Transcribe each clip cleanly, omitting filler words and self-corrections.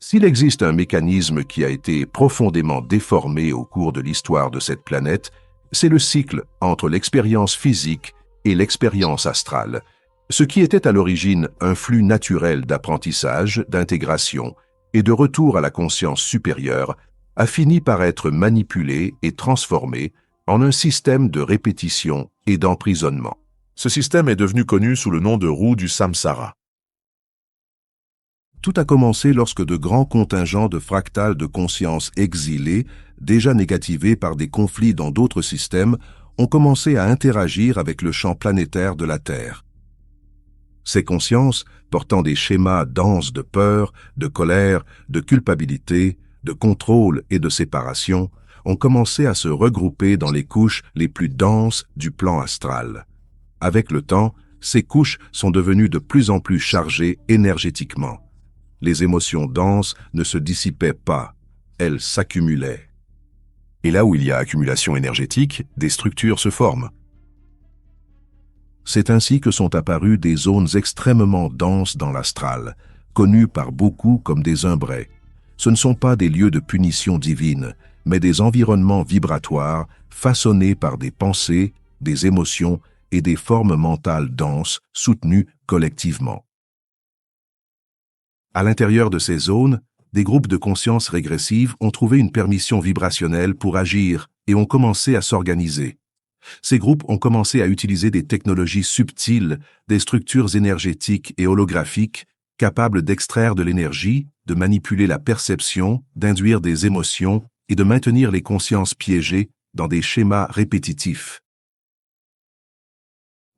S'il existe un mécanisme qui a été profondément déformé au cours de l'histoire de cette planète, c'est le cycle entre l'expérience physique et l'expérience astrale. Ce qui était à l'origine un flux naturel d'apprentissage, d'intégration et de retour à la conscience supérieure a fini par être manipulé et transformé en un système de répétition et d'emprisonnement. Ce système est devenu connu sous le nom de roue du samsara. Tout a commencé lorsque de grands contingents de fractales de conscience exilés, déjà négativés par des conflits dans d'autres systèmes, ont commencé à interagir avec le champ planétaire de la Terre. Ces consciences, portant des schémas denses de peur, de colère, de culpabilité, de contrôle et de séparation, ont commencé à se regrouper dans les couches les plus denses du plan astral. Avec le temps, ces couches sont devenues de plus en plus chargées énergétiquement. Les émotions denses ne se dissipaient pas, elles s'accumulaient. Et là où il y a accumulation énergétique, des structures se forment. C'est ainsi que sont apparues des zones extrêmement denses dans l'astral, connues par beaucoup comme des umbrets. Ce ne sont pas des lieux de punition divine, mais des environnements vibratoires façonnés par des pensées, des émotions et des formes mentales denses soutenues collectivement. À l'intérieur de ces zones, des groupes de conscience régressive ont trouvé une permission vibrationnelle pour agir et ont commencé à s'organiser. Ces groupes ont commencé à utiliser des technologies subtiles, des structures énergétiques et holographiques capables d'extraire de l'énergie, de manipuler la perception, d'induire des émotions et de maintenir les consciences piégées dans des schémas répétitifs.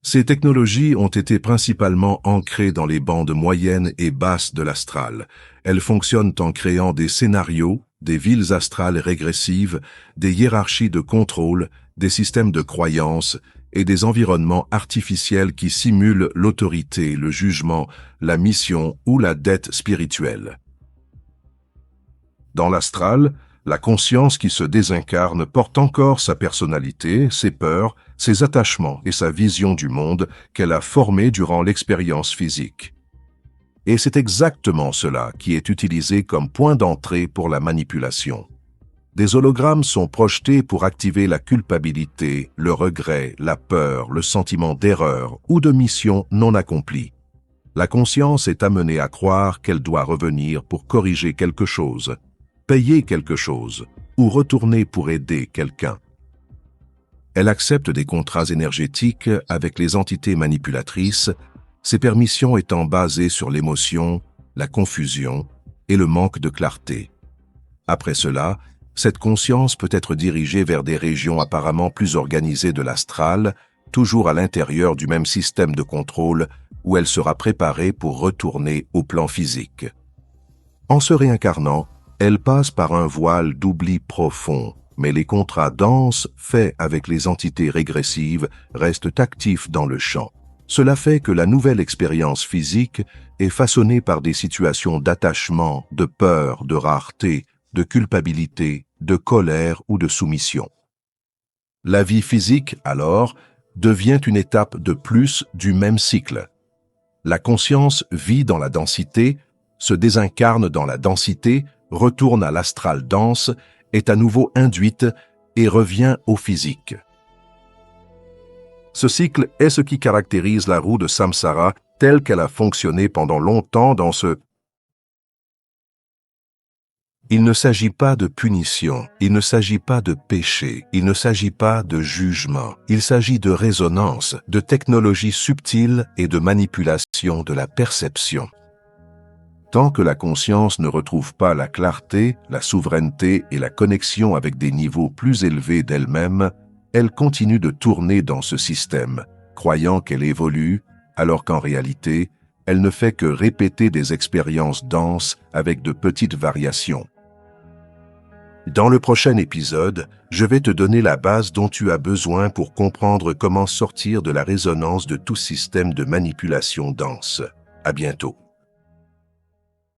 Ces technologies ont été principalement ancrées dans les bandes moyennes et basses de l'astral. Elles fonctionnent en créant des scénarios, des villes astrales régressives, des hiérarchies de contrôle, des systèmes de croyances et des environnements artificiels qui simulent l'autorité, le jugement, la mission ou la dette spirituelle. Dans l'astral, la conscience qui se désincarne porte encore sa personnalité, ses peurs, ses attachements et sa vision du monde qu'elle a formé durant l'expérience physique. Et c'est exactement cela qui est utilisé comme point d'entrée pour la manipulation. Des hologrammes sont projetés pour activer la culpabilité, le regret, la peur, le sentiment d'erreur ou de mission non accomplie. La conscience est amenée à croire qu'elle doit revenir pour corriger quelque chose, payer quelque chose ou retourner pour aider quelqu'un. Elle accepte des contrats énergétiques avec les entités manipulatrices, ces permissions étant basées sur l'émotion, la confusion et le manque de clarté. Après cela, cette conscience peut être dirigée vers des régions apparemment plus organisées de l'astral, toujours à l'intérieur du même système de contrôle où elle sera préparée pour retourner au plan physique. En se réincarnant, elle passe par un voile d'oubli profond, mais les contrats denses faits avec les entités régressives restent actifs dans le champ. Cela fait que la nouvelle expérience physique est façonnée par des situations d'attachement, de peur, de rareté, de culpabilité, de colère ou de soumission. La vie physique, alors, devient une étape de plus du même cycle. La conscience vit dans la densité, se désincarne dans la densité, retourne à l'astral dense, est à nouveau induite et revient au physique. Ce cycle est ce qui caractérise la roue de samsara telle qu'elle a fonctionné pendant longtemps dans ce... Il ne s'agit pas de punition, il ne s'agit pas de péché, il ne s'agit pas de jugement, il s'agit de résonance, de technologie subtile et de manipulation de la perception. Tant que la conscience ne retrouve pas la clarté, la souveraineté et la connexion avec des niveaux plus élevés d'elle-même, elle continue de tourner dans ce système, croyant qu'elle évolue, alors qu'en réalité, elle ne fait que répéter des expériences denses avec de petites variations. Dans le prochain épisode, je vais te donner la base dont tu as besoin pour comprendre comment sortir de la résonance de tout système de manipulation dense. À bientôt.